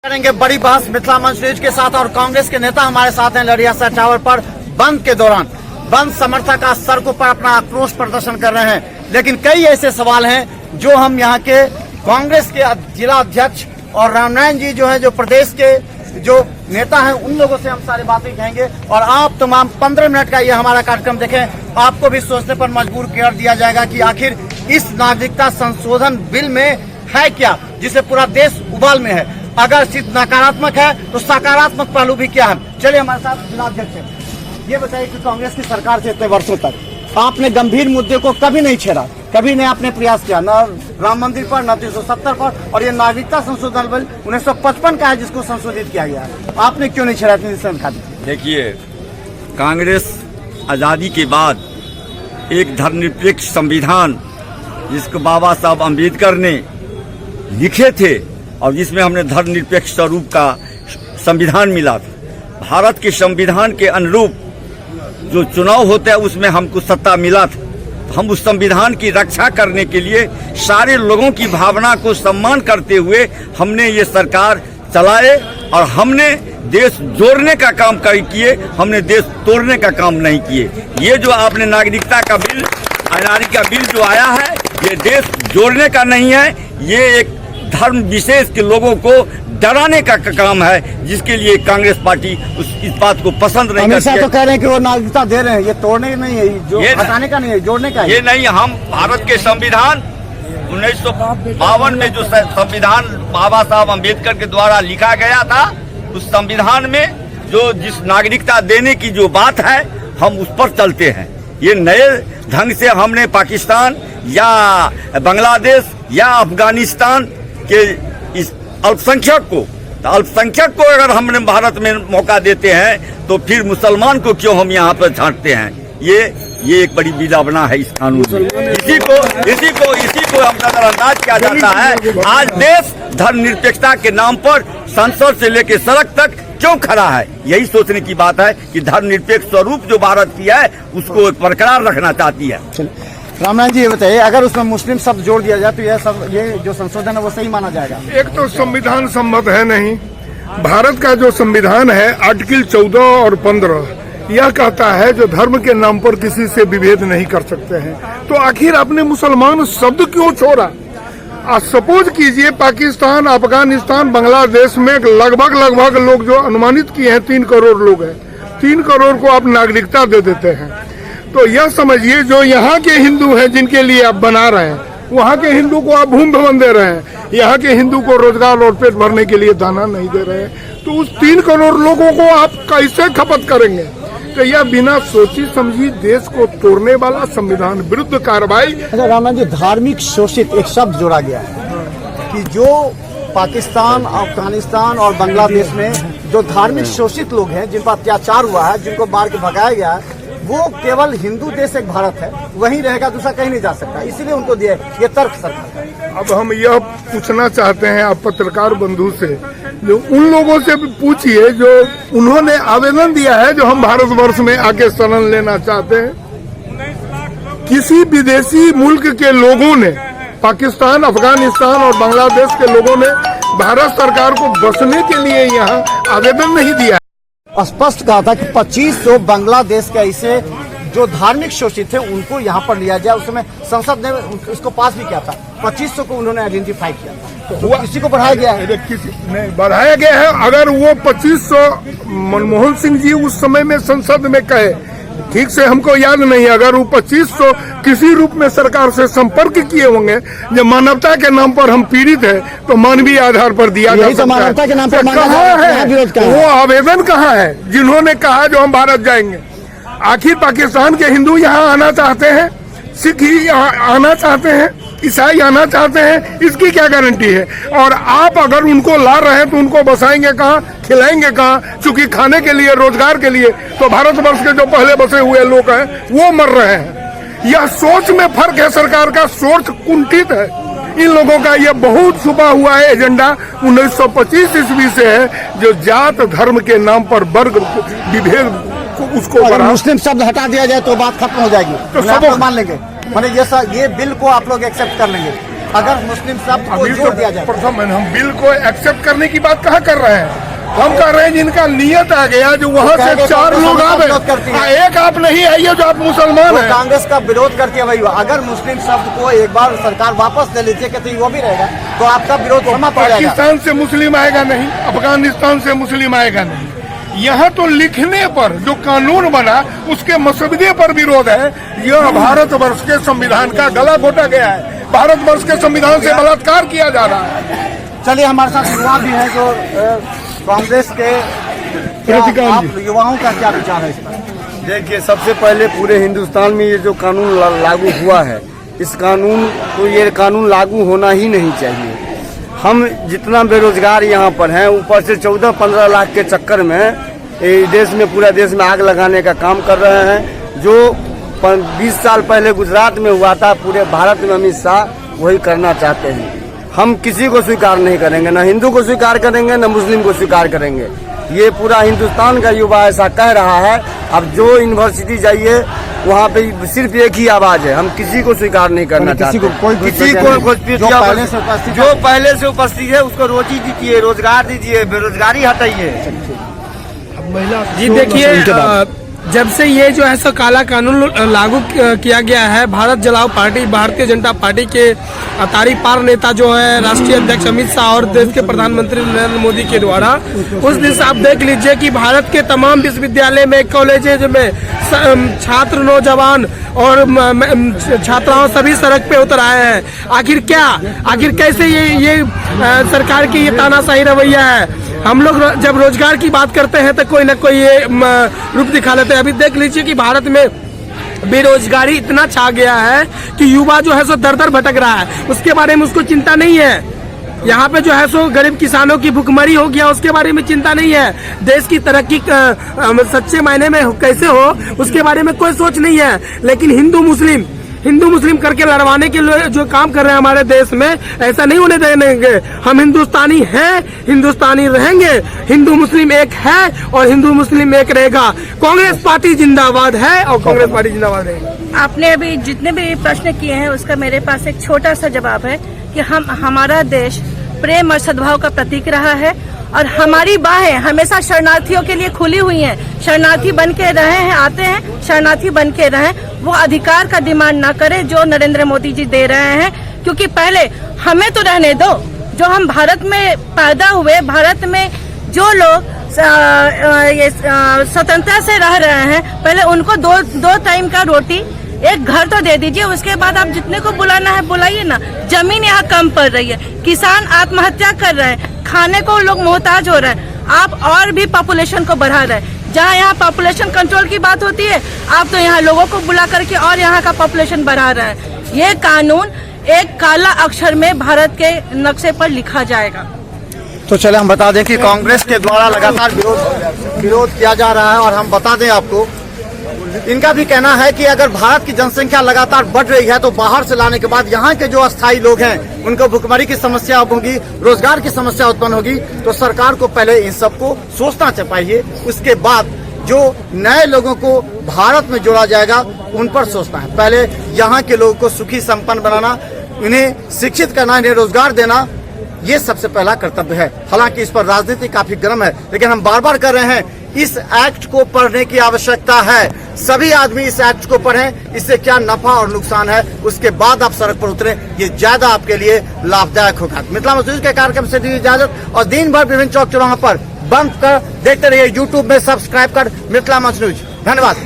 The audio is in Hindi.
करेंगे बड़ी बहस मिथिला मंच न्यूज के साथ और कांग्रेस के नेता हमारे साथ हैं लड़ियासर टावर पर बंद के दौरान बंद समर्थक आज सड़कों पर अपना आक्रोश प्रदर्शन कर रहे हैं। लेकिन कई ऐसे सवाल हैं जो हम यहाँ के कांग्रेस के जिला अध्यक्ष और रामनारायण जी जो है जो प्रदेश के जो नेता हैं उन लोगों से हम सारी बातें कहेंगे। और आप तमाम 15 मिनट का ये हमारा कार्यक्रम देखें, आपको भी सोचने पर मजबूर कर दिया जाएगा कि आखिर इस नागरिकता संशोधन बिल में है क्या जिसे पूरा देश उबाल में है। अगर सिर्फ नकारात्मक है तो सकारात्मक पहलू भी क्या है। चलिए हमारे साथ जिला अध्यक्ष है, ये बताइए कि कांग्रेस की सरकार से इतने वर्षों तक आपने गंभीर मुद्दे को कभी नहीं छेड़ा, कभी नहीं आपने प्रयास किया, न राम मंदिर पर, न 370 पर, और ये नागरिकता संशोधन बिल 1955 का है जिसको संशोधित किया गया है, आपने क्यों नहीं छेड़ा? देखिए, कांग्रेस आजादी के बाद एक धर्मनिरपेक्ष संविधान जिसको बाबा साहब अम्बेडकर ने लिखे थे और जिसमें हमने धर्मनिरपेक्ष स्वरूप का संविधान मिला था। भारत के संविधान के अनुरूप जो चुनाव होता है उसमें हमको सत्ता मिला था। हम उस संविधान की रक्षा करने के लिए सारे लोगों की भावना को सम्मान करते हुए हमने ये सरकार चलाए और हमने देश जोड़ने का काम किए, हमने देश तोड़ने का काम नहीं किए। ये जो आपने नागरिकता का बिल, आजादी का बिल जो आया है, ये देश जोड़ने का नहीं है, ये एक धर्म विशेष के लोगों को डराने का काम है, जिसके लिए कांग्रेस पार्टी इस बात को पसंद नहीं करती है। तो कह रहे हैं कि वो नागरिकता दे रहे हैं, ये तोड़ने नहीं है, जो हटाने का नहीं है, जोड़ने का है। ये नहीं, हम भारत के संविधान 1952 में जो संविधान बाबा साहब अम्बेडकर के द्वारा लिखा गया था, उस संविधान में जो जिस नागरिकता देने की जो बात है हम उस पर चलते हैं। ये नए ढंग से हमने पाकिस्तान या बांग्लादेश या अफगानिस्तान के इस अल्पसंख्यक को अगर हमने भारत में मौका देते हैं तो फिर मुसलमान को क्यों हम यहाँ पर छांटते हैं। ये एक बड़ी विडंबना है इस कानून में। इसी को हम नजरअंदाज किया जाता है। आज देश धर्मनिरपेक्षता के नाम पर संसद से लेकर सड़क तक क्यों खड़ा है? यही सोचने की बात है कि धर्मनिरपेक्ष स्वरूप जो भारत की है उसको बरकरार रखना चाहती है। रामनारायण जी ये बताइए, अगर उसमें मुस्लिम शब्द जोड़ दिया जाए तो ये जो संशोधन है वो सही माना जाएगा? एक तो संविधान सम्मत है नहीं। भारत का जो संविधान है आर्टिकल 14 और 15 यह कहता है जो धर्म के नाम पर किसी से विभेद नहीं कर सकते हैं। तो आखिर आपने मुसलमान शब्द क्यों छोड़ा? सपोज कीजिए पाकिस्तान, अफगानिस्तान, बांग्लादेश में लगभग लोग जो अनुमानित किए हैं 3 करोड़ लोग हैं, 3 करोड़ को आप नागरिकता दे देते हैं। तो यह समझिए जो यहाँ के हिंदू हैं जिनके लिए आप बना रहे हैं, वहाँ के हिंदू को आप भूमि भवन दे रहे हैं, यहाँ के हिंदू को रोजगार और पेट भरने के लिए दाना नहीं दे रहे हैं। तो उस 3 करोड़ लोगों को आप कैसे खपत करेंगे? तो यह बिना सोची समझी देश को तोड़ने वाला संविधान विरुद्ध कार्रवाई। अच्छा रामनारायण जी, धार्मिक शोषित एक शब्द जोड़ा गया है कि जो पाकिस्तान, अफगानिस्तान और बांग्लादेश में जो धार्मिक शोषित लोग हैं, जिन पर अत्याचार हुआ है, जिनको मार के भगाया गया है, वो केवल हिंदू देश एक भारत है, वहीं रहेगा, दूसरा कहीं नहीं जा सकता, इसीलिए उनको दिया ये तर्क सरकार है। अब हम यह पूछना चाहते हैं आप पत्रकार बंधु से, जो उन लोगों से भी पूछिए जो उन्होंने आवेदन दिया है, जो हम भारतवर्ष में आके शरण लेना चाहते हैं। किसी विदेशी मुल्क के लोगों ने, पाकिस्तान, अफगानिस्तान और बांग्लादेश के लोगों ने भारत सरकार को बसने के लिए यहाँ आवेदन नहीं दिया। स्पष्ट कहा था कि 2500 बांग्लादेश के ऐसे जो धार्मिक शोषित थे उनको यहाँ पर लिया जाए। उस समय संसद ने इसको पास भी किया था। 2500 को उन्होंने आइडेंटिफाई किया था, तो किसी को बढ़ाया गया है? किसी नहीं बढ़ाया गया है। अगर वो 2500 मनमोहन सिंह जी उस समय में संसद में कहे, ठीक से हमको याद नहीं, अगर वो 2500 किसी रूप में सरकार से संपर्क किए होंगे, जब मानवता के नाम पर हम पीड़ित है तो मानवीय आधार पर दिया जा सकता है। मानवता के नाम पर कहाँ है वो आवेदन? कहाँ है जिन्होंने कहा जो हम भारत जाएंगे? आखिर पाकिस्तान के हिंदू यहाँ आना चाहते हैं, सिख ही यहाँ आना चाहते हैं, ईसाई आना चाहते हैं, इसकी क्या गारंटी है? और आप अगर उनको ला रहे हैं तो उनको बसाएंगे कहाँ, खिलाएंगे कहाँ? चूंकि खाने के लिए, रोजगार के लिए तो भारतवर्ष के जो पहले बसे हुए लोग हैं वो मर रहे हैं। यह सोच में फर्क है, सरकार का सोच कुंठित है। इन लोगों का यह बहुत छुपा हुआ है एजेंडा 1925 ईस्वी से है, जो जात धर्म के नाम पर वर्ग विभेद उसको अगर मुस्लिम शब्द हटा दिया जाए तो बात खत्म हो जाएगी, तो सब मान लेंगे। माने ये बिल को आप लोग एक्सेप्ट कर लेंगे? अगर मुस्लिम शब्द को अभी जोड़ दिया जाए? प्रथम हम बिल को एक्सेप्ट करने की बात कहाँ कर रहे हैं? हम कह रहे हैं जिनका नियत आ गया जो वहाँ से 4 लोग आ गए, एक आप नहीं आइए जो आप मुसलमान हैं। कांग्रेस का विरोध करती है भाई। अगर मुस्लिम शब्द को एक बार सरकार वापस ले लीजिए कहते वो भी रहेगा तो आपका विरोध समाप्त हो जाएगा। पाकिस्तान से मुस्लिम आएगा नहीं, अफगानिस्तान से मुस्लिम आएगा नहीं। यहाँ तो लिखने पर जो कानून बना उसके मसौदे पर विरोध है। यह भारतवर्ष के संविधान का गला घोटा गया है, भारतवर्ष के संविधान से बलात्कार किया जा रहा है। चलिए हमारे साथ युवा भी हैं जो कांग्रेस के, आप युवाओं का क्या विचार है इस पर? देखिए, सबसे पहले पूरे हिंदुस्तान में ये जो कानून लागू हुआ है, इस कानून को ये कानून लागू होना ही नहीं चाहिए। हम जितना बेरोजगार यहाँ पर हैं, ऊपर से 14-15 लाख के चक्कर में देश में, पूरा देश में आग लगाने का काम कर रहे हैं। जो 20 साल पहले गुजरात में हुआ था, पूरे भारत में अमित शाह वही करना चाहते हैं। हम किसी को स्वीकार नहीं करेंगे, न हिंदू को स्वीकार करेंगे, न मुस्लिम को स्वीकार करेंगे। ये पूरा हिंदुस्तान का युवा ऐसा कह रहा है। अब जो यूनिवर्सिटी जाइए वहाँ पे सिर्फ एक ही आवाज है, हम किसी को स्वीकार नहीं करना चाहते। जो पहले से उपस्थित है उसको रोजी दीजिए, रोजगार दीजिए, बेरोजगारी हटाइए। जी देखिए, जब से ये जो है सो काला कानून लागू किया गया है, भारत जलाओ पार्टी, भारतीय जनता पार्टी के तारी पार नेता जो है राष्ट्रीय अध्यक्ष अमित शाह और देश के प्रधानमंत्री नरेंद्र मोदी के द्वारा, उस दिन से आप देख लीजिए कि भारत के तमाम विश्वविद्यालय में, कॉलेजेज में छात्र, नौजवान और छात्राओं सभी सड़क पे उतर आए हैं। आखिर कैसे ये सरकार की ये तानाशाही रवैया है? हम लोग जब रोजगार की बात करते हैं तो कोई न कोई ये रूप दिखा लेते हैं। अभी देख लीजिए कि भारत में बेरोजगारी इतना छा गया है कि युवा जो है सो दर दर भटक रहा है, उसके बारे में उसको चिंता नहीं है। यहाँ पे जो है सो गरीब किसानों की भुखमरी हो गया, उसके बारे में चिंता नहीं है। देश की तरक्की सच्चे मायने में कैसे हो उसके बारे में कोई सोच नहीं है। लेकिन हिंदू मुस्लिम करके लड़वाने के लिए जो काम कर रहे हैं हमारे देश में, ऐसा नहीं होने देंगे। हम हिंदुस्तानी हैं, हिंदुस्तानी रहेंगे। हिंदू मुस्लिम एक है और हिंदू मुस्लिम एक रहेगा। कांग्रेस पार्टी जिंदाबाद है और कांग्रेस पार्टी जिंदाबाद रहेगी। आपने अभी जितने भी प्रश्न किए हैं उसका मेरे पास एक छोटा सा जवाब है कि हमारा देश प्रेम और सद्भाव का प्रतीक रहा है और हमारी बाहें हमेशा शरणार्थियों के लिए खुली हुई हैं। शरणार्थी बन के रहे हैं, आते हैं, शरणार्थी बन के रहें। वो अधिकार का डिमांड ना करें जो नरेंद्र मोदी जी दे रहे हैं, क्योंकि पहले हमें तो रहने दो। जो हम भारत में पैदा हुए, भारत में जो लोग स्वतंत्रता से रह रहे हैं, पहले उनको दो टाइम का रोटी, एक घर तो दे दीजिए। उसके बाद आप जितने को बुलाना है बुलाइए ना। जमीन यहाँ कम पड़ रही है, किसान आत्महत्या कर रहे हैं, खाने को लोग मोहताज हो रहे हैं। आप और भी पॉपुलेशन को बढ़ा रहे हैं। जहाँ यहाँ पॉपुलेशन कंट्रोल की बात होती है, आप तो यहाँ लोगों को बुला करके और यहाँ का पॉपुलेशन बढ़ा रहे हैं। ये कानून एक काला अक्षर में भारत के नक्शे पर लिखा जाएगा। तो चले हम बता दें कि कांग्रेस के द्वारा लगातार विरोध किया जा रहा है और हम बता दें आपको, इनका भी कहना है कि अगर भारत की जनसंख्या लगातार बढ़ रही है तो बाहर से लाने के बाद यहाँ के जो अस्थायी लोग हैं उनको भुखमरी की समस्या होगी, रोजगार की समस्या उत्पन्न होगी। तो सरकार को पहले इन सबको सोचना चाहिए, उसके बाद जो नए लोगों को भारत में जोड़ा जाएगा उन पर सोचना है। पहले यहाँ के लोगों को सुखी संपन्न बनाना, इन्हें शिक्षित करना, इन्हें रोजगार देना, ये सबसे पहला कर्तव्य है। हालांकि इस पर राजनीति काफी गर्म है, लेकिन हम बार बार कर रहे हैं इस एक्ट को पढ़ने की आवश्यकता है। सभी आदमी इस एक्ट को पढ़ें, इससे क्या नफा और नुकसान है, उसके बाद आप सड़क पर उतरें, ये ज्यादा आपके लिए लाभदायक होगा। मिथिला मंच न्यूज के कार्यक्रम से दी इजाजत और दिन भर विभिन्न चौक चौराहों पर बंद कर देखते रहिए। यूट्यूब में सब्सक्राइब कर मिथिला मंच न्यूज। धन्यवाद।